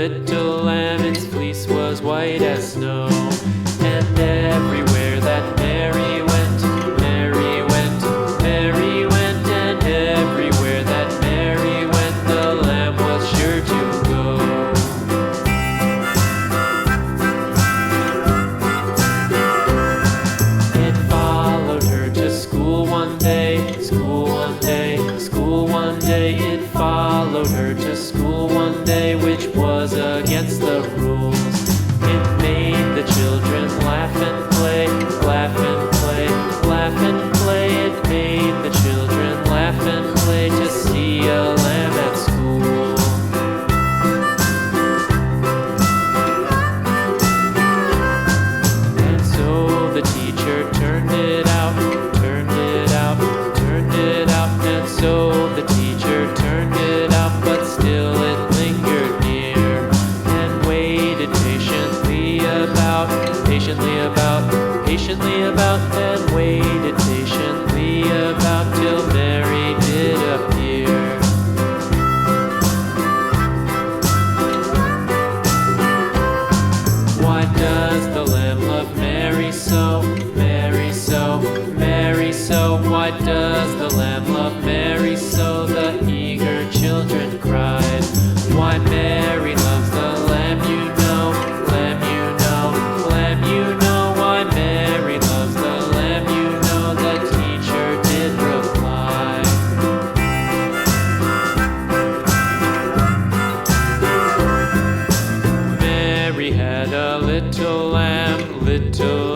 little lamb, its fleece was white as snow. And everywhere that Mary went, Mary went, Mary went, and everywhere that Mary went, the lamb was sure to go. It followed her to school one day, school one day, school one day. It followed her to school one day, which was against the rules. It made the children laugh and play, laugh and play, laugh and play. It made the children laugh and play to see a lamb at school. And so the teacher turned it out, turned it out, turned it out. And so the teacher turned it out, but still it lingered near and waited patiently about, and waited patiently about till Mary did appear. Why does the lamb love Mary so, Mary so, Mary so? Why does the lamb love Mary so? The eager children cried. Why Mary loves the lamb, you know, lamb, you know, lamb, you know. Why Mary loves the lamb, you know, the teacher did reply. Mary had a little lamb, little